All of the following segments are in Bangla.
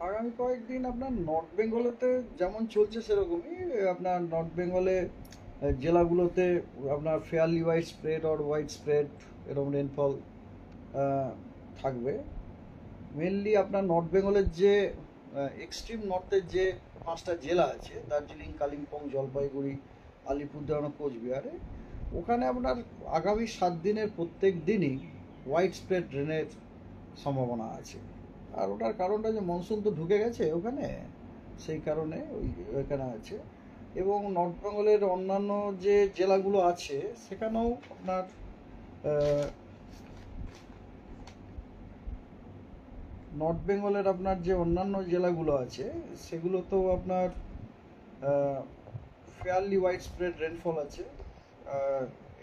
আগামী কয়েকদিন আপনার নর্থ বেঙ্গলেতে যেমন চলছে সেরকমই। আপনার নর্থ বেঙ্গলে জেলাগুলোতে আপনার fairly wide spread or wide spread এরকম রেনফল থাকবে। মেনলি আপনার নর্থ বেঙ্গলের যে এক্সট্রিম নর্থের যে 5টা জেলা আছে, দার্জিলিং, কালিম্পং, জলপাইগুড়ি, আলিপুরদুয়ার, কোচবিহারে, ওখানে আপনার আগামী 7 দিনের প্রত্যেক দিনই ওয়াইড স্প্রেড রেনের সম্ভাবনা আছে। আর ওটার কারণটা যে মনসুন তো ঢুকে গেছে ওখানে, সেই কারণে ওইখানে আছে। এবং নর্থ বেঙ্গলের অন্যান্য যে জেলাগুলো আছে সেখানেও আপনার নর্থ বেঙ্গলের আপনার যে অন্যান্য জেলাগুলো আছে সেগুলোতেও আপনার ফেয়ারলি ওয়াইড স্প্রেড রেনফল আছে,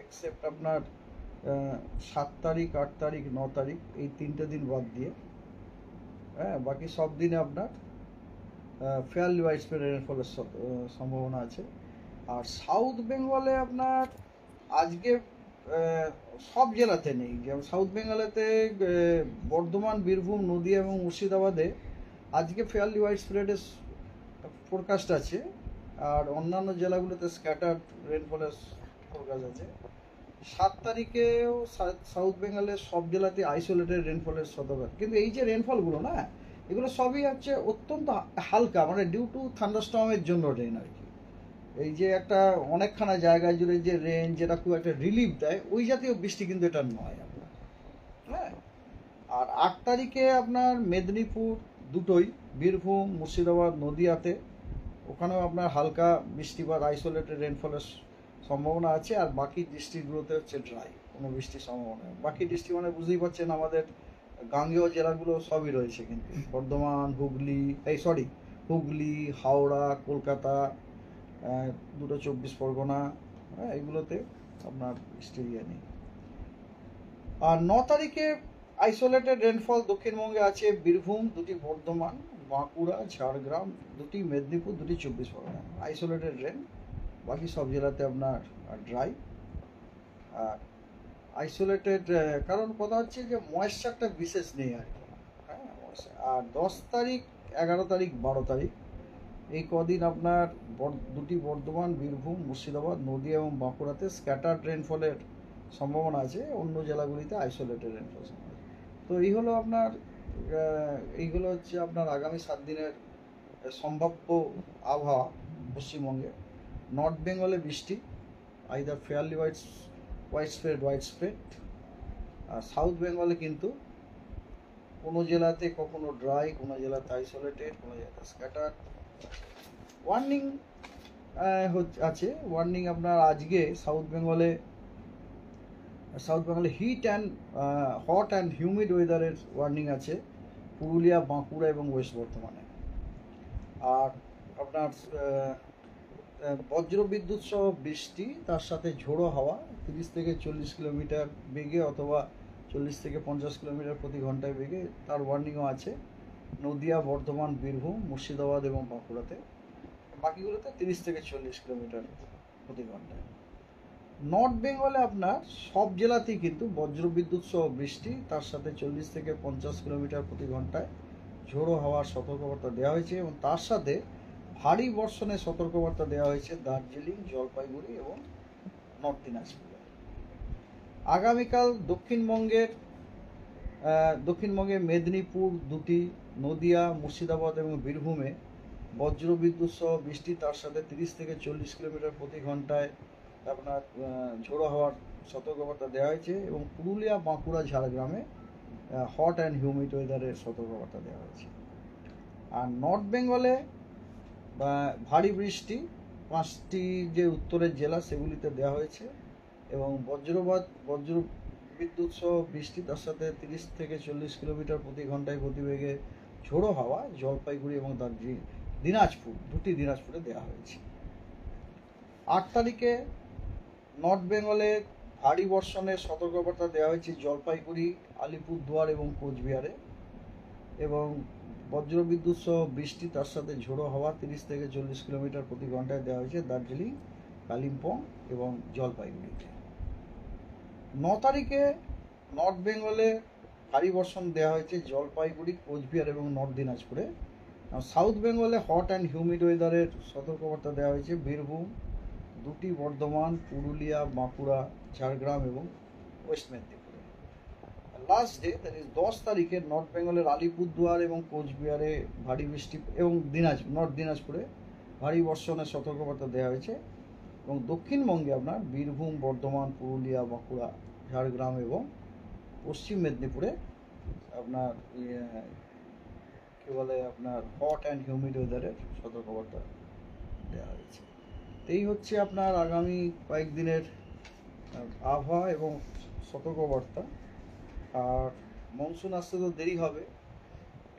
এক্সেপ্ট আপনার 7 তারিখ, 8 তারিখ, 9 তারিখ, এই 3টে দিন বাদ দিয়ে। হ্যাঁ, বাকি সব দিনে আপনার ফেয়ারলি ওয়াইড স্প্রেড রেনফলের সম্ভাবনা আছে। আর সাউথ বেঙ্গলে আপনার আজকে সব জেলাতে নেই, যেমন সাউথ বেঙ্গলেতে বর্ধমান, বীরভূম, নদীয়া এবং মুর্শিদাবাদে আজকে ফেয়ারলি ওয়াইড স্প্রেডের ফোরকাস্ট আছে। আর অন্যান্য জেলাগুলোতে স্ক্যাটার্ড রেনফলের ফোরকাস্ট আছে। 7 তারিখেও সাউথ বেঙ্গলের সব জেলাতে আইসোলেটেড রেনফলের সতর্কতা। কিন্তু এই যে রেনফলগুলো না, এগুলো সবই হচ্ছে অত্যন্ত হালকা, মানে ডিউ টু থান্ডারস্টর্মের জন্য রেন আর কি। এই যে একটা অনেকখানা জায়গায় জুড়ে যে রেন, যেটা খুব একটা রিলিফ দেয়, ওই জাতীয় বৃষ্টি কিন্তু এটা নয় আপনার। হ্যাঁ। আর 8 তারিখে আপনার মেদিনীপুর দুটোই, বীরভূম, মুর্শিদাবাদ, নদীয়াতে, ওখানেও আপনার হালকা বৃষ্টিপাত, আইসোলেটেড রেনফলের সম্ভাবনা আছে। আর বাকি ডিস্ট্রিক্টগুলোতে হচ্ছে ড্রাই, কোনো বৃষ্টির সম্ভাবনা নেই। বাকি ডিস্ট্রিক্ট মানে বুঝতেই পারছেন, আমাদের গাঙ্গেয় জেলাগুলো সবই রয়েছে কিন্তু, বর্ধমান, হুগলি, হাওড়া, কলকাতা, দুটো 24 পরগনা, হ্যাঁ, এগুলোতে আপনার বৃষ্টির ইয়ে নেই। আর 9 তারিখে আইসোলেটেড রেনফল দক্ষিণবঙ্গে আছে বীরভূম, দুটি বর্ধমান, বাঁকুড়া, ঝাড়গ্রাম, দুটি মেদিনীপুর, দুটি 24 পরগনা, আইসোলেটেড রেন। বাকি সব জেলাতে আপনার ড্রাই। আর আইসোলেটেড, কারণ কথা হচ্ছে যে ময়েশ্চারটা বিশেষ নেই আর কি। হ্যাঁ, আর 10 তারিখ, 11 তারিখ, 12 তারিখ, এই কদিন আপনার দুটি বর্ধমান, বীরভূম, মুর্শিদাবাদ, নদীয়া এবং বাঁকুড়াতে স্ক্যাটার্ড রেনফলের সম্ভাবনা আছে। অন্য জেলাগুলিতে আইসোলেটেড রেনফল সম্ভাবনা। তো এই হলো আপনার এইগুলো হচ্ছে আপনার আগামী 7 দিনের সম্ভাব্য আবহাওয়া পশ্চিমবঙ্গে। নর্থ বেঙ্গলে বৃষ্টি, আইদার ফেয়ারলি ওয়াইড স্প্রেড। আর সাউথ বেঙ্গলে কিন্তু কোনো জেলাতে কখনো ড্রাই, কোনো জেলাতে আইসোলেটেড, কোনো জেলাতে স্ক্যাটার। ওয়ার্নিং আছে। ওয়ার্নিং আপনার আজকে সাউথ বেঙ্গলে হট অ্যান্ড হিউমিড ওয়েদারের ওয়ার্নিং আছে পুরুলিয়া, বাঁকুড়া এবং ওয়েস্ট বর্ধমানে। আর আপনার বজ্রবিদ্যুৎ সহ বৃষ্টি, তার সাথে ঝোড়ো হাওয়া 30 থেকে 40 কিলোমিটার বেগে অথবা 40 থেকে 50 কিলোমিটার প্রতি ঘন্টায় বেগে, তার ওয়ার্নিংও আছে নদিয়া, বর্ধমান, বীরভূম, মুর্শিদাবাদ এবং বাঁকুড়াতে। বাকিগুলোতে 30 থেকে 40 কিলোমিটার প্রতি ঘন্টায়। নর্থ বেঙ্গলে আপনার সব জেলাতেই কিন্তু বজ্রবিদ্যুৎ সহ বৃষ্টি, তার সাথে 40 থেকে 50 কিলোমিটার প্রতি ঘন্টায় ঝোড়ো হাওয়ার সতর্কবার্তা দেওয়া হয়েছে। এবং তার সাথে ভারী বর্ষণের সতর্কবার্তা দেওয়া হয়েছে দার্জিলিং, জলপাইগুড়ি এবং নর্থ দিনাজপুরে। আগামীকাল দক্ষিণবঙ্গে মেদিনীপুর দুটি, নদিয়া, মুর্শিদাবাদ এবং বীরভূমে বজ্রবিদ্যুৎ সহ বৃষ্টি, তার সাথে 30 থেকে 40 কিলোমিটার প্রতি ঘন্টায় আপনার ঝোড়ো হওয়ার সতর্কবার্তা দেওয়া হয়েছে। এবং পুরুলিয়া, বাঁকুড়া, ঝাড়গ্রামে হট অ্যান্ড হিউমিড ওয়েদারের সতর্কবার্তা দেওয়া হয়েছে। আর নর্থ বেঙ্গলে ভারী বৃষ্টি 5টি যে উত্তরের জেলা সেগুলিতে দেওয়া হয়েছে। এবং বজ্রবিদ্যুৎ সহ বৃষ্টি, তার সাথে 30 থেকে 40 কিলোমিটার প্রতি ঘন্টায় গতিবেগে ঝোড়ো হাওয়া জলপাইগুড়ি এবং দুটি দিনাজপুরে দেওয়া হয়েছে। 8 তারিখে নর্থ বেঙ্গলে ভারী বর্ষণের সতর্কবার্তা দেওয়া হয়েছে জলপাইগুড়ি, আলিপুরদুয়ার এবং কোচবিহারে। এবং বজ্রবিদ্যুৎ সহ বৃষ্টি, তার সাথে ঝোড়ো হাওয়া 30 থেকে 40 কিলোমিটার প্রতি ঘন্টায় দেওয়া হয়েছে দার্জিলিং, কালিম্পং এবং জলপাইগুড়িতে। 9 তারিখে নর্থ বেঙ্গলে ভারী বর্ষণ দেওয়া হয়েছে জলপাইগুড়ি, কোচবিহার এবং নর্থ দিনাজপুরে। সাউথ বেঙ্গলে হট অ্যান্ড হিউমিড ওয়েদারের সতর্কবার্তা দেওয়া হয়েছে বীরভূম, 2টি বর্ধমান, পুরুলিয়া, বাঁকুড়া, ঝাড়গ্রাম এবং ওয়েস্ট মেদিনীপুরে। লাস্ট ডে দ্যাট ইজ 10 তারিখে নর্থ বেঙ্গলের আলিপুরদুয়ার এবং কোচবিহারে ভারী বৃষ্টি এবং নর্থ দিনাজপুরে ভারী বর্ষণের সতর্কবার্তা দেওয়া হয়েছে। এবং দক্ষিণবঙ্গে আপনার বীরভূম, বর্ধমান, পুরুলিয়া, বাঁকুড়া, ঝাড়গ্রাম এবং পশ্চিম মেদিনীপুরে আপনার কী বলে আপনার হট অ্যান্ড হিউমিড ওয়েদারের সতর্কবার্তা দেওয়া হয়েছে। এই হচ্ছে আপনার আগামী কয়েকদিনের আবহাওয়া এবং সতর্কবার্তা। আর মনসুন আসতে তো দেরি হবে,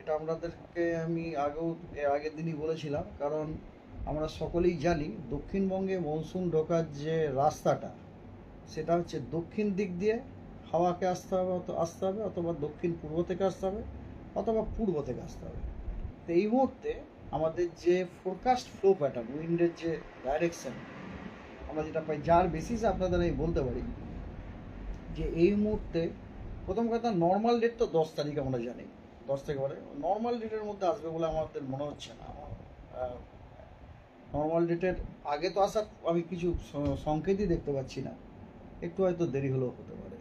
এটা আপনাদেরকে আমি আগের দিনই বলেছিলাম, কারণ আমরা সকলেই জানি দক্ষিণবঙ্গে মনসুন ঢোকার যে রাস্তাটা সেটা হচ্ছে দক্ষিণ দিক দিয়ে হাওয়াকে আসতে হবে অথবা দক্ষিণ পূর্ব থেকে আসতে হবে অথবা পূর্ব থেকে আসতে হবে। তো এই মুহূর্তে আমাদের যে ফোরকাস্ট ফ্লো প্যাটার্ন, উইন্ডের যে ডাইরেকশন আমরা যেটা পাই, যার বেসিসে আপনাদের আমি বলতে পারি যে এই মুহূর্তে প্রথম কথা নর্মাল ডেট তো 10 তারিখ আমরা জানি, 10 থেকে পরে নর্মাল ডেটের মধ্যে আসবে বলে আমাদের মনে হচ্ছে না। নর্মাল ডেটের আগে তো আসার আমি কিছু সংকেতই দেখতে পাচ্ছি না, একটু হয়তো দেরি হলেও হতে পারে।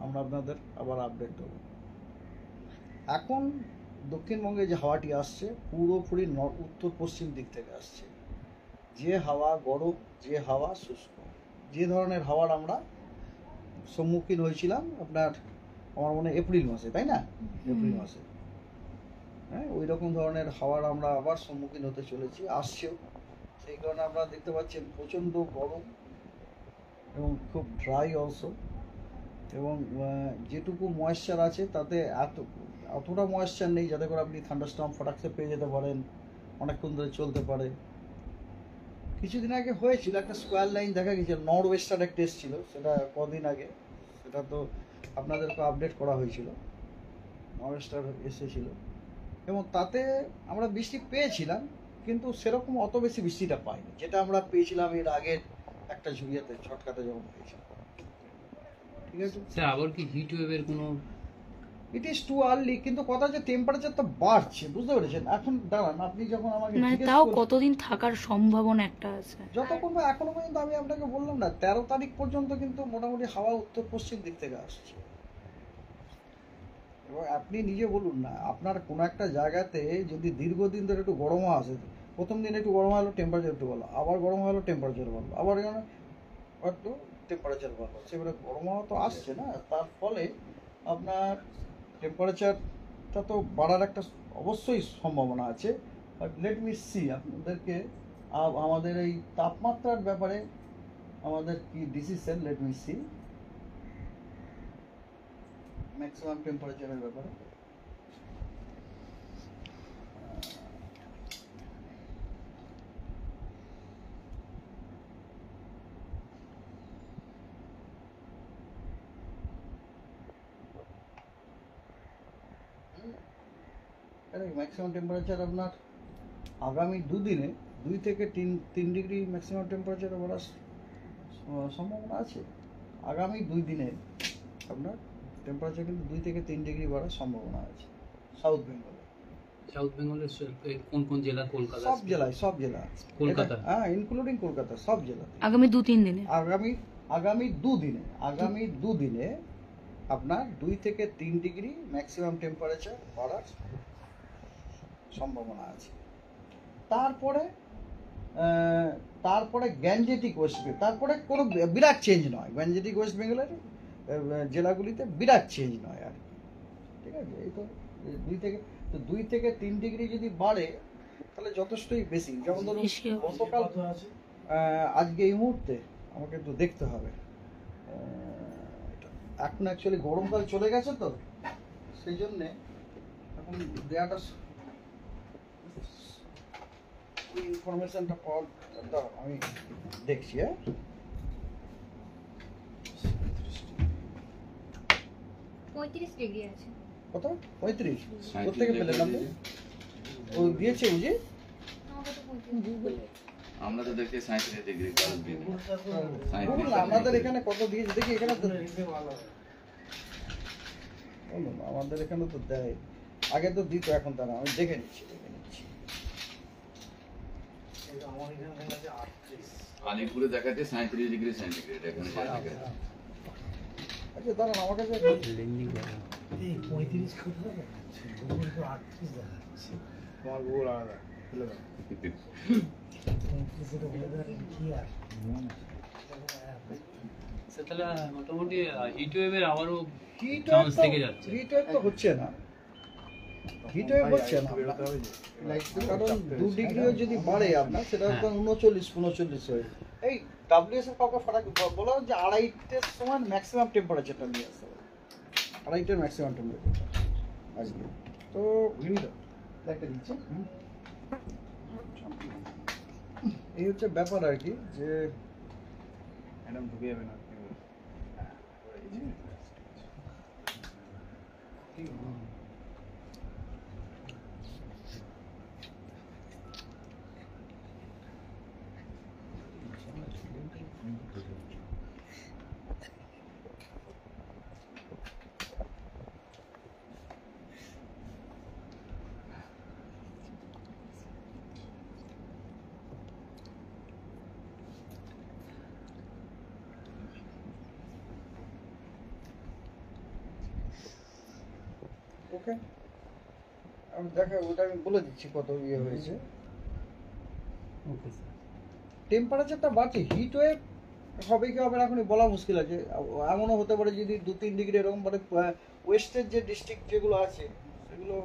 আমরা আপনাদের আবার আপডেট দেব। এখন দক্ষিণবঙ্গে যে হাওয়াটি আসছে পুরোপুরি উত্তর পশ্চিম দিক থেকে আসছে, যে হাওয়া গরম, যে হাওয়া শুষ্ক, যে ধরনের হাওয়ার আমরা সম্মুখীন হয়েছিলাম আপনার আমার মনে হয় এপ্রিল মাসে, তাই না? এপ্রিল মাসে, হ্যাঁ, ওই রকম ধরনের হাওয়ার আমরা আবার সম্মুখীন হতে চলেছি, আসছেও। সেই কারণে আপনারা দেখতে পাচ্ছেন প্রচণ্ড গরম এবং খুব ড্রাই অলসো, এবং যেটুকু ময়েশ্চার আছে তাতে অতটা ময়েশ্চার নেই যাতে করে আপনি থান্ডারস্টর্ম ফটাকসে পেয়ে যেতে পারেন, অনেকক্ষণ ধরে চলতে পারে। কিছুদিন আগে হয়েছিল একটা স্কোয়ার লাইন দেখা গেছিল, নর্থ ওয়েস্টার একটা এসেছিল, সেটা কদিন আগে, সেটা তো আপনাদেরকে আপডেট করা হয়েছিল, নর্থ ওয়েস্টার এসেছিল এবং তাতে আমরা বৃষ্টি পেয়েছিলাম, কিন্তু সেরকম অত বেশি বৃষ্টিটা পাইনি যেটা আমরা পেয়েছিলাম এর আগের একটা ঝুড়িয়াতে ঝটকাতে যখন পেয়েছিলাম। ঠিক আছে স্যার, আবার কি হিট ওয়েভের কোনো ইট ইজ টু আর্লি, কিন্তু কথা যে টেম্পারেচার তো বাড়ছে, বুঝতে পেরেছেন? এখন দাঁড়ান, আপনি যখন আমাকে তাও কতদিন থাকার সম্ভাবনা একটা আছে, যতক্ষণ এখনো পর্যন্ত আমি আপনাকে বললাম না 13 তারিখ পর্যন্ত কিন্তু মোটামুটি হাওয়া উত্তর পশ্চিম দিক থেকে আসছে। এবং আপনি নিজে বলুন না, আপনার কোনো একটা জায়গাতে যদি দীর্ঘদিন ধরে একটু গরম আসে, প্রথম দিন একটু গরম হলো টেম্পারেচার একটু ভালো, আবার গরম হলো টেম্পারেচার ভালো, আবার একটু টেম্পারেচার ভালো, সেবারে গরম হাওয়া তো আসছে না, তার ফলে আপনার টেম্পারেচারটা তো বাড়ার একটা অবশ্যই সম্ভাবনা আছে। বাট লেট মি সি আপনাদেরকে আমাদের এই তাপমাত্রার ব্যাপারে আমাদের কি decision, let me see maximum টেম্পারেচারের ব্যাপারে। ম্যাক্সিমাম টেম্পারেচার আপনার আগামী দুদিনে 2 থেকে 3 ডিগ্রি ম্যাক্সিমাম টেম্পারেচার বাড়ার সম্ভাবনা আছে। আগামী 2 দিনে আপনার টেম্পারেচার কিন্তু 2 থেকে 3 ডিগ্রি বাড়ার সম্ভাবনা আছে সাউথ বেঙ্গলে। সাউথ বেঙ্গলের কোন কোন জেলা? কলকাতা, সব জেলা কলকাতা, হ্যাঁ ইনক্লুডিং কলকাতা, সব জেলা আগামী 2-3 দিনে, আগামী 2 দিনে আপনার 2 থেকে 3 ডিগ্রি ম্যাক্সিমাম টেম্পারেচার বাড়ার সম্ভাবনা আছে। তারপরে গ্যাঞ্জেটিক ওয়েস্ট বেঙ্গল, তারপরে কোনো বিরাট চেঞ্জ নয়, গ্যাঞ্জেটিক ওয়েস্ট বেঙ্গলের জেলাগুলিতে বিরাট চেঞ্জ নয় আর কি। ঠিক আছে, এই তো 2 থেকে 3 ডিগ্রি যদি বাড়ে তাহলে যথেষ্টই বেশি। যেমন ধরুন গতকাল, আজকে এই মুহূর্তে আমাকে একটু দেখতে হবে, এখন অ্যাকচুয়ালি গরমকাল চলে গেছে তো সেই জন্যে এখন দেয়াটা ইনফরমেশনটা পাওয়ার আমি দেখছি। হ্যাঁ, ডিগ্রি আছে। কত? 35? কোথেকে পেলেন আপনি? ও দিয়েছে বুঝি? আমরা তো দেখছি 37 ডিগ্রি। আমাদের এখানে কত দিয়েছে দেখি, এখানে তো আমাদের এখানে তো দেয় আগে তো দিত, এখন তা না, আমি দেখে নিচ্ছি। আলিপুরে দেখাচ্ছে 37°C, এখানে যা দেখাচ্ছে। আচ্ছা দাঁড়ান, আমার কাছে তোমার গুগল আলাদা ফেলে দাও। স্যার তাহলে মোটামুটি হিট ওয়েভের আবারও হিট চান্স থেকে যাচ্ছে। হিট ওয়েভ তো হচ্ছে না, হিট ওয়েভ হচ্ছে না বেরোতে হবে যে। কারণ 2 ডিগ্রিও যদি বাড়ে আপনার, সেটা হ্যাঁ। তখন 39-39 হয়ে যায়। এই ডাব্লিউএস এর কাউকে ফারাক বলা যে 2:30-এর সময় ম্যাক্সিমাম টেম্পারেচারটা নিয়ে আসতে হবে, 2:30-এর ম্যাক্সিমাম টেম্পারেচার আজকে। তো একটা দিচ্ছে, এই হচ্ছে ব্যাপার আর কি, যে ম্যাডাম ঢুকে যাবে না। ওকে আমি ওটা আমি বলে দিচ্ছি কত ইয়ে হয়েছে। Okay sir. টেম্পারেচারটা বাড়ছে, হিট ওয়েভ হবে কি হবে না এখনই বলা মুশকিল আছে। এমনও হতে পারে যদি 2-3 ডিগ্রি এরকম মানে ওয়েস্টের যে ডিস্ট্রিক্ট যেগুলো আছে সেগুলো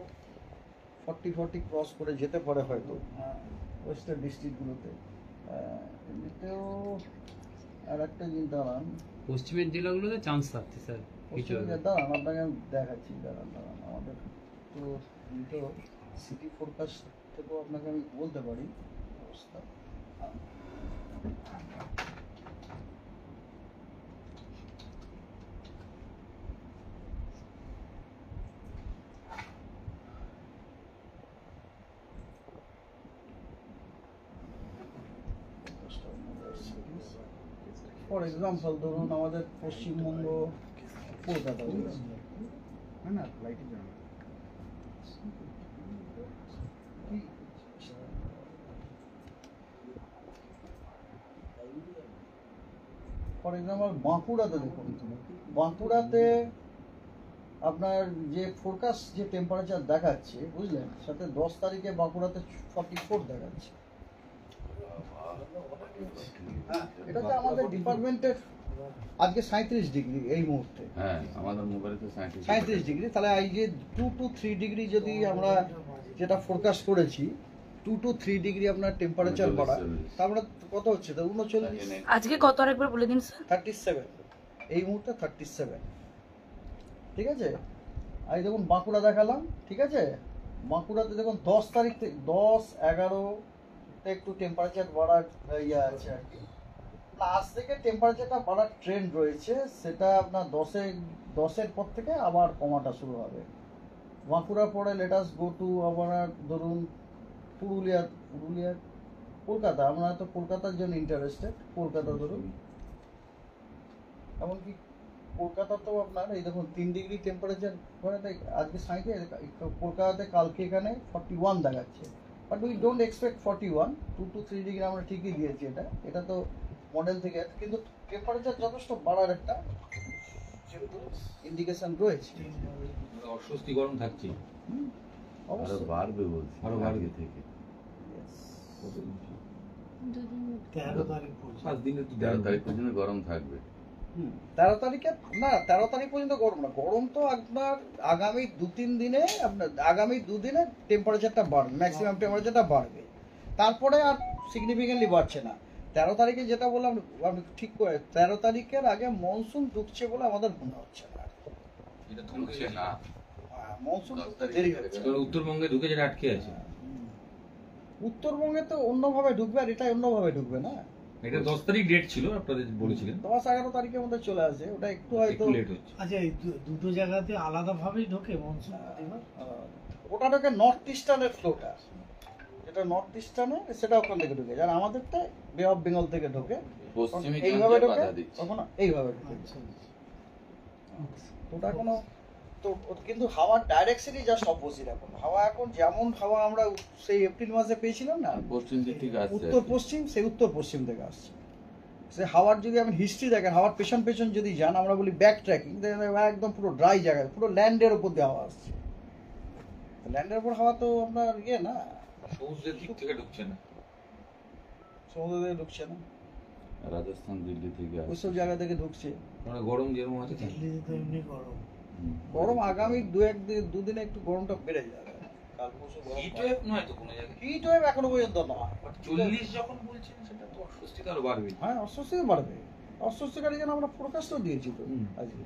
40 ক্রস করে যেতে পারে হয়তো ওয়েস্টার্ন ডিস্ট্রিক্টগুলোতে। এমনিতেও আর একটা জিনিস দাঁড়ান, পশ্চিমের জেলাগুলোতে চান্স থাকছে স্যার হিট ওয়েভের। দাঁড়ান আপনাকে আমি দেখাচ্ছি, দাঁড়ান আমাদের তো সিটি ফোরকাস্ট থেকেও আপনাকে আমি বলতে পারি অবস্থা। ফর এক্সাম্পল ধরুন আমাদের পশ্চিমবঙ্গ, কলকাতা, না না লাইটই জানো না। ফর এক্সাম্পল বাঁকুড়াতে দেখুন, বাঁকুড়াতে আপনার যে ফোরকাস্ট যে টেম্পারেচার দেখাচ্ছে বুঝলেন, সাথে 10 তারিখে বাঁকুড়াতে 44 দেখাচ্ছে। এটা তো আমাদের ডিপার্টমেন্টের আজকে 37 ডিগ্রি এই মুহূর্তে, হ্যাঁ, আমাদের মোবাইলে তো 37 ডিগ্রি। তাহলে এই যে 2 to 3 ডিগ্রি যদি আমরা যেটা ফোরকাস্ট করেছি, 2 to 3 ডিগ্রি আপনার টেম্পারেচার বাড়া, তারপরে কত হচ্ছে? তো 39, আজকে কত আরেকবার বলে দিন স্যার। 37 এই মুহূর্তে 37, ঠিক আছে। আর এই দেখুন বাঁকুড়া দেখালাম, ঠিক আছে। বাঁকুড়াতে দেখুন 10 তারিখ থেকে 10-11 একটু টেম্পারেচার বাড়ার ইয়ে আছে আর কি। আজ থেকে টেম্পারেচারটা বাড়ার ট্রেন্ড রয়েছে, সেটা আপনার 10-এর পর থেকে আবার কমাটা শুরু হবে। বাঁকুড়ার পরে লেটাস গো টু আপনার ধরুন পুরুলিয়া, কলকাতা। আমরা তো কলকাতার জন্য ইন্টারেস্টেড, কলকাতা ধরুন। এমনকি কলকাতাতেও আপনার এই দেখুন 3 ডিগ্রি টেম্পারেচার করে আজকে সাইডে কলকাতাতে, কালকে এখানে 41 দেখাচ্ছে। But we don't expect 41, 2 to 3 degree আমরা ঠিকই দিয়েছি। এটা তো মডেল থেকে, কিন্তু টেম্পারেচার যথেষ্ট বাড়ার একটা ইন্ডিকেশন রয়েছে। অস্বস্তি গরম থাকছে, আরো অবশ্যই বাড়বে বলছে, আরো বাড়বে। আজকে থেকে। দুদিন 5 দিনে তো 13 তারিখ পর্যন্ত গরম থাকবে। 13 তারিখে না, 13 তারিখ পর্যন্ত গরম না। গরম তো আপনার আগামী 2-3 দিনে, আপনার আগামী 2 দিনে টেম্পারেচারটা বাড়বে, ম্যাক্সিমাম টেম্পারেচারটা বাড়বে। তারপরে আর সিগনিফিকেন্টলি বাড়ছে না। 13 তারিখে যেটা বললাম আমি ঠিক করে, 13 তারিখের আগে মনসুন ঢুকছে বলে আমাদের মনে হচ্ছে না। এটা ঢুকছে না। মনসুন 10 তারিখ দেরি থেকে হচ্ছে। তোর উত্তরবঙ্গে ঢুকে যেটা আটকে আছে, উত্তরবঙ্গে তো অন্যভাবে ঢুকবে, আর এটা অন্যভাবে ঢুকবে না। এটা 10 তারিখ ডেট ছিল আপনাদের বলেছিলেন, 10-11 তারিখের মধ্যে চলে আসে, ওটা একটু হয়তো একটু লেট হচ্ছে। আচ্ছা এই দুটো জায়গাতে আলাদাভাবেই ঢোকে মনসুন এবার? ওটা ঢোকে নর্থ ইস্টার্নের ফ্লোটা, যেটা নর্থ ইস্টার্নে সেটা ওখান থেকে ঢুকে, আর আমাদেরটা বে অফ বেঙ্গল থেকে ঢোকে। পশ্চিমী এইভাবে ঝঞ্ঝা ঢোকে, বাধা দিচ্ছে। কখনো এইভাবে ঢোকে। আচ্ছা ওটা কোনো কিন্তু হাওয়ার ডাইরেকশনই জাস্ট অপোজিট এখন। হাওয়া এখন যেমন হাওয়া আমরা সেই এপ্রিল মাসে পেয়েছিলাম না, পশ্চিম দিক থেকে আসছে উত্তর পশ্চিম, সেই উত্তর পশ্চিম থেকে আসছে। সে হাওয়ার যদি আপনি হিস্ট্রি দেখেন, হাওয়ার পেছন পেছন যদি যান, আমরা বলি ব্যাক ট্র্যাকিং, একদম পুরো ড্রাই জায়গায়, পুরো ল্যান্ডের উপর দিয়ে হাওয়া আসছে। ল্যান্ডের উপর হাওয়া তো আপনার ইয়ে না, সমুদ্রের দিক থেকে ঢুকছে না। সমুদ্র থেকে ঢুকছে না, রাজস্থান দিল্লি থেকে আসছে। ওইসব জায়গা থেকে ঢুকছে। মানে গরম যেরকম আছে তাই। দিল্লিতে তো এমনি গরম। হুম। গরম আগামী দুদিনে একটু গরমটা বেড়ে যাবে। কাল পরশু হিট ওয়েভ নয় তো কোনো জায়গায়। হিট ওয়েভ এখনো পর্যন্ত নয়। 40 যখন বলছেন সেটা তো অস্বস্তি তো আরো বাড়বে। হ্যাঁ, অস্বস্তি বাড়বে। অস্বস্তিকারী যেন আমরা ফোরকাস্টও দিয়েছি তো হুম। আজকে।